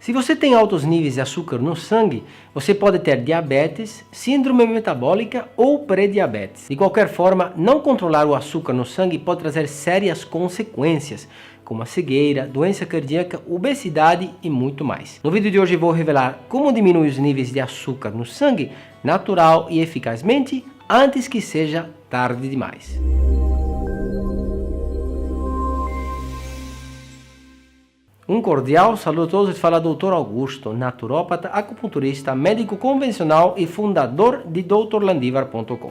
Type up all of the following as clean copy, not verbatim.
Se você tem altos níveis de açúcar no sangue, você pode ter diabetes, síndrome metabólica ou pré-diabetes. De qualquer forma, não controlar o açúcar no sangue pode trazer sérias consequências, como a cegueira, doença cardíaca, obesidade e muito mais. No vídeo de hoje vou revelar como diminuir os níveis de açúcar no sangue natural e eficazmente antes que seja tarde demais. Um cordial saludo a todos, fala Dr. Augusto, naturópata, acupunturista, médico convencional e fundador de drlandivar.com.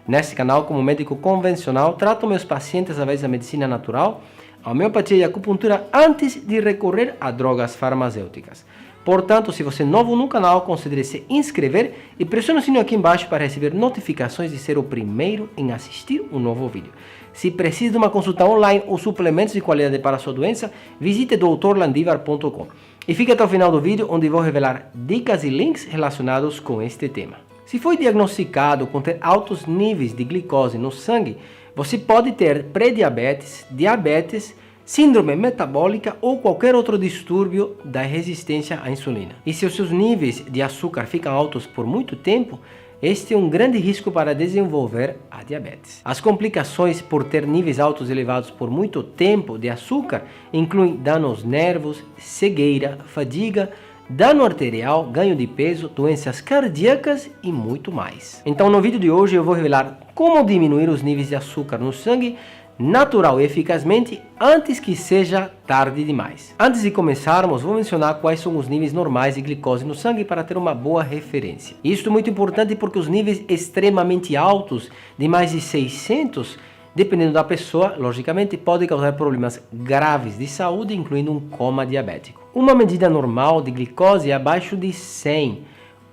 Neste canal, como médico convencional, trato meus pacientes através da medicina natural, a homeopatia e a acupuntura antes de recorrer a drogas farmacêuticas. Portanto, se você é novo no canal, considere se inscrever e pressione o sininho aqui embaixo para receber notificações de ser o primeiro em assistir um novo vídeo. Se precisa de uma consulta online ou suplementos de qualidade para a sua doença, visite drlandivar.com. E fique até o final do vídeo, onde vou revelar dicas e links relacionados com este tema. Se foi diagnosticado com ter altos níveis de glicose no sangue, você pode ter pré-diabetes, diabetes, síndrome metabólica ou qualquer outro distúrbio da resistência à insulina. E se os seus níveis de açúcar ficam altos por muito tempo, este é um grande risco para desenvolver a diabetes. As complicações por ter níveis altos elevados por muito tempo de açúcar incluem dano aos nervos, cegueira, fadiga, dano arterial, ganho de peso, doenças cardíacas e muito mais. Então no vídeo de hoje eu vou revelar como diminuir os níveis de açúcar no sangue natural e eficazmente antes que seja tarde demais. Antes de começarmos, vou mencionar quais são os níveis normais de glicose no sangue para ter uma boa referência. Isso é muito importante porque os níveis extremamente altos, de mais de 600, dependendo da pessoa, logicamente, podem causar problemas graves de saúde, incluindo um coma diabético. Uma medida normal de glicose é abaixo de 100,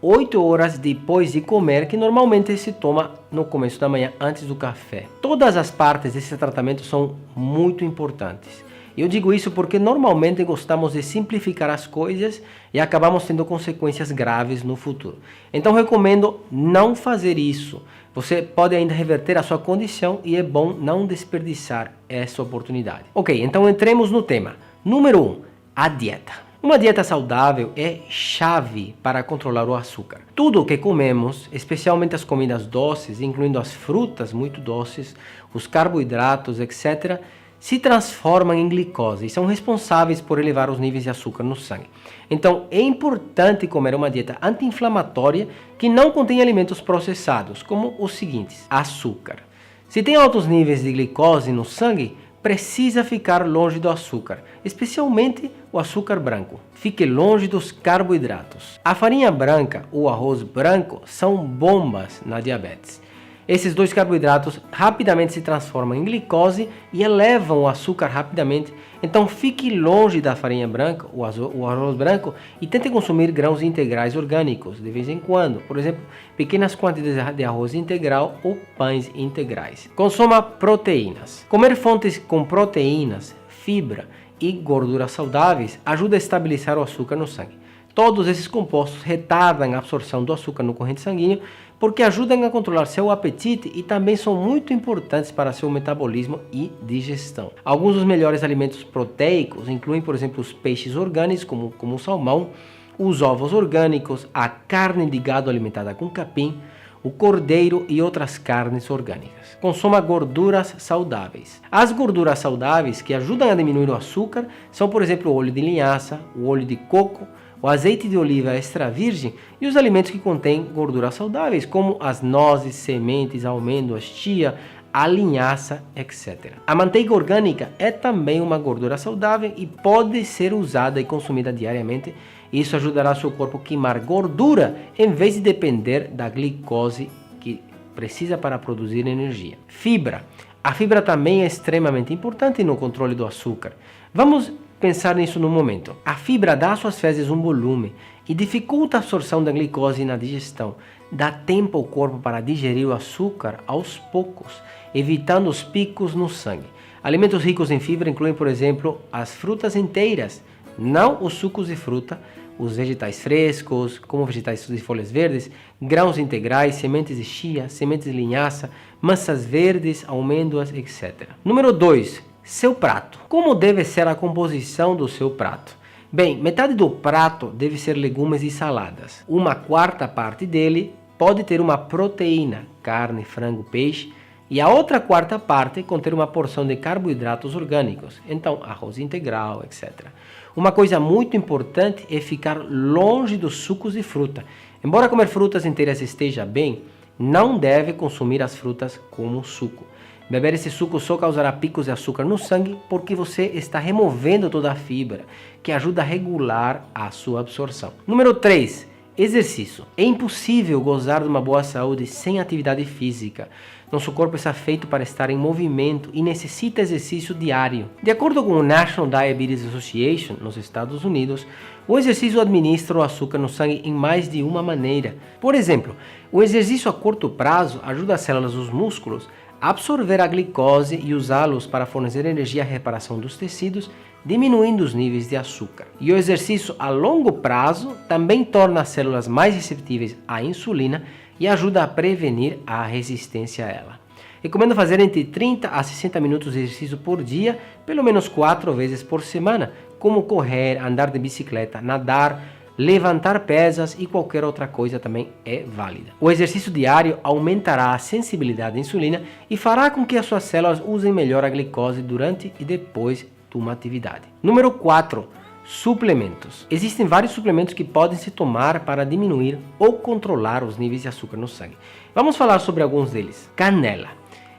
8 horas depois de comer, que normalmente se toma no começo da manhã, antes do café. Todas as partes desse tratamento são muito importantes. Eu digo isso porque normalmente gostamos de simplificar as coisas e acabamos tendo consequências graves no futuro. Então recomendo não fazer isso. Você pode ainda reverter a sua condição e é bom não desperdiçar essa oportunidade. Ok, então entremos no tema. Número 1, a dieta. Uma dieta saudável é chave para controlar o açúcar. Tudo o que comemos, especialmente as comidas doces, incluindo as frutas muito doces, os carboidratos, etc., se transformam em glicose e são responsáveis por elevar os níveis de açúcar no sangue. Então, é importante comer uma dieta anti-inflamatória que não contém alimentos processados, como os seguintes: açúcar. Se tem altos níveis de glicose no sangue, precisa ficar longe do açúcar, especialmente o açúcar branco. Fique longe dos carboidratos. A farinha branca ou arroz branco são bombas na diabetes. Esses dois carboidratos rapidamente se transformam em glicose e elevam o açúcar rapidamente. Então fique longe da farinha branca, o arroz branco, e tente consumir grãos integrais orgânicos de vez em quando. Por exemplo, pequenas quantidades de arroz integral ou pães integrais. Consuma proteínas. Comer fontes com proteínas, fibra e gorduras saudáveis ajuda a estabilizar o açúcar no sangue. Todos esses compostos retardam a absorção do açúcar no corrente sanguíneo porque ajudam a controlar seu apetite e também são muito importantes para seu metabolismo e digestão. Alguns dos melhores alimentos proteicos incluem, por exemplo, os peixes orgânicos, como o salmão, os ovos orgânicos, a carne de gado alimentada com capim, o cordeiro e outras carnes orgânicas. Consuma gorduras saudáveis. As gorduras saudáveis que ajudam a diminuir o açúcar são, por exemplo, o óleo de linhaça, o óleo de coco, o azeite de oliva extra virgem e os alimentos que contêm gorduras saudáveis, como as nozes, sementes, amêndoas, chia, a linhaça, etc. A manteiga orgânica é também uma gordura saudável e pode ser usada e consumida diariamente. Isso ajudará seu corpo a queimar gordura em vez de depender da glicose que precisa para produzir energia. Fibra. A fibra também é extremamente importante no controle do açúcar. Vamos pensar nisso no momento. A fibra dá às suas fezes um volume e dificulta a absorção da glicose na digestão. Dá tempo ao corpo para digerir o açúcar aos poucos, evitando os picos no sangue. Alimentos ricos em fibra incluem, por exemplo, as frutas inteiras, não os sucos de fruta, os vegetais frescos, como vegetais de folhas verdes, grãos integrais, sementes de chia, sementes de linhaça, maçãs verdes, amêndoas, etc. Número 2. Seu prato. Como deve ser a composição do seu prato? Bem, metade do prato deve ser legumes e saladas. Uma quarta parte dele pode ter uma proteína, carne, frango, peixe, e a outra quarta parte conter uma porção de carboidratos orgânicos, então arroz integral, etc. Uma coisa muito importante é ficar longe dos sucos de fruta. Embora comer frutas inteiras esteja bem, não deve consumir as frutas como suco. Beber esse suco só causará picos de açúcar no sangue porque você está removendo toda a fibra, que ajuda a regular a sua absorção. Número 3. Exercício. É impossível gozar de uma boa saúde sem atividade física. Nosso corpo está feito para estar em movimento e necessita exercício diário. De acordo com o National Diabetes Association, nos Estados Unidos, o exercício administra o açúcar no sangue em mais de uma maneira. Por exemplo, o exercício a curto prazo ajuda as células dos músculos a absorver a glicose e usá-los para fornecer energia à reparação dos tecidos, diminuindo os níveis de açúcar. E o exercício a longo prazo também torna as células mais receptíveis à insulina e ajuda a prevenir a resistência a ela. Recomendo fazer entre 30 a 60 minutos de exercício por dia, pelo menos 4 vezes por semana, como correr, andar de bicicleta, nadar, levantar pesas e qualquer outra coisa também é válida. O exercício diário aumentará a sensibilidade à insulina e fará com que as suas células usem melhor a glicose durante e depois de uma atividade. Número 4. Suplementos. Existem vários suplementos que podem se tomar para diminuir ou controlar os níveis de açúcar no sangue. Vamos falar sobre alguns deles. Canela.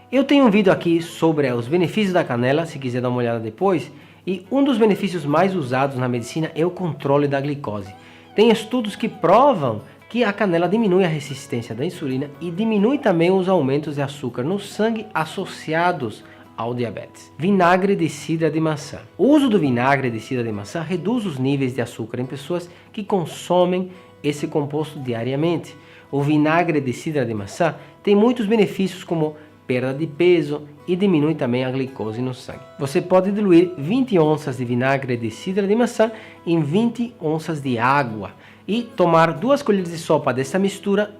Eu tenho um vídeo aqui sobre os benefícios da canela, se quiser dar uma olhada depois, e um dos benefícios mais usados na medicina é o controle da glicose. Tem estudos que provam que a canela diminui a resistência da insulina e diminui também os aumentos de açúcar no sangue associados ao diabetes. Vinagre de cidra de maçã. O uso do vinagre de cidra de maçã reduz os níveis de açúcar em pessoas que consomem esse composto diariamente. O vinagre de cidra de maçã tem muitos benefícios como perda de peso e diminui também a glicose no sangue. Você pode diluir 20 onças de vinagre de cidra de maçã em 20 onças de água e tomar 2 colheres de sopa dessa mistura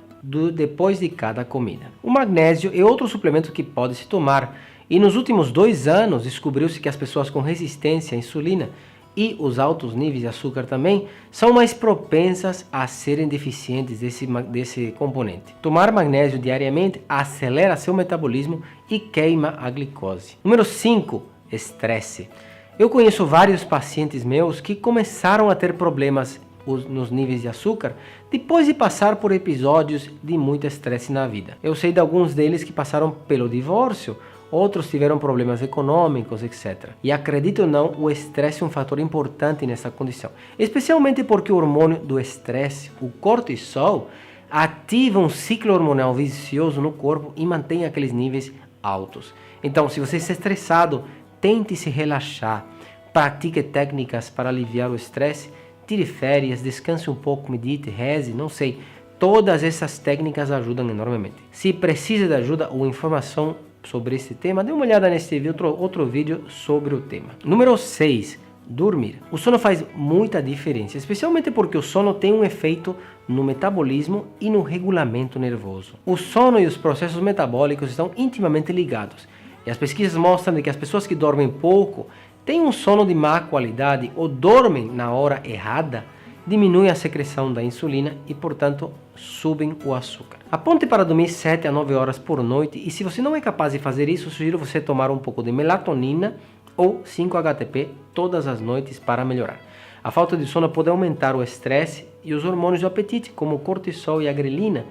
depois de cada comida. O magnésio é outro suplemento que pode se tomar e nos últimos 2 anos descobriu-se que as pessoas com resistência à insulina e os altos níveis de açúcar também são mais propensas a serem deficientes desse componente. Tomar magnésio diariamente acelera seu metabolismo e queima a glicose. Número 5. Estresse. Eu conheço vários pacientes meus que começaram a ter problemas nos níveis de açúcar depois de passar por episódios de muito estresse na vida. Eu sei de alguns deles que passaram pelo divórcio, outros tiveram problemas econômicos, etc. E acredite ou não, o estresse é um fator importante nessa condição. Especialmente porque o hormônio do estresse, o cortisol, ativa um ciclo hormonal vicioso no corpo e mantém aqueles níveis altos. Então, se você está estressado, tente se relaxar, pratique técnicas para aliviar o estresse, tire férias, descanse um pouco, medite, reze, não sei. Todas essas técnicas ajudam enormemente. Se precisa de ajuda ou informação sobre esse tema, dê uma olhada nesse vídeo, outro vídeo sobre o tema. Número 6. Dormir. O sono faz muita diferença, especialmente porque o sono tem um efeito no metabolismo e no regulamento nervoso. O sono e os processos metabólicos estão intimamente ligados. E as pesquisas mostram que as pessoas que dormem pouco, têm um sono de má qualidade ou dormem na hora errada, diminuem a secreção da insulina e, portanto, subem o açúcar. Aponte para dormir 7 a 9 horas por noite e se você não é capaz de fazer isso, sugiro você tomar um pouco de melatonina ou 5-HTP todas as noites para melhorar. A falta de sono pode aumentar o estresse e os hormônios do apetite, como o cortisol e a grelina,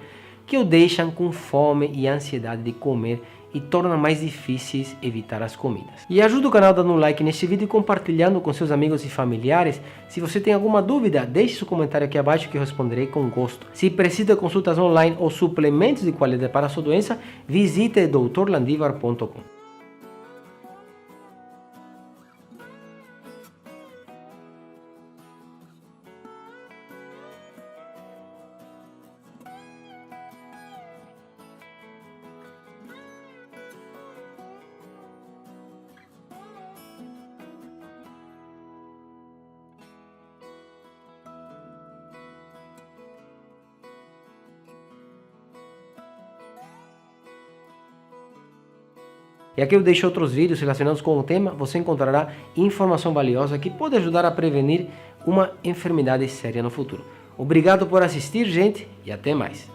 que o deixam com fome e ansiedade de comer e torna mais difíceis evitar as comidas. E ajuda o canal dando um like neste vídeo e compartilhando com seus amigos e familiares. Se você tem alguma dúvida, deixe seu comentário aqui abaixo que eu responderei com gosto. Se precisa de consultas online ou suplementos de qualidade para a sua doença, visite doutorlandivar.com. E aqui eu deixo outros vídeos relacionados com o tema, você encontrará informação valiosa que pode ajudar a prevenir uma enfermidade séria no futuro. Obrigado por assistir, gente, e até mais.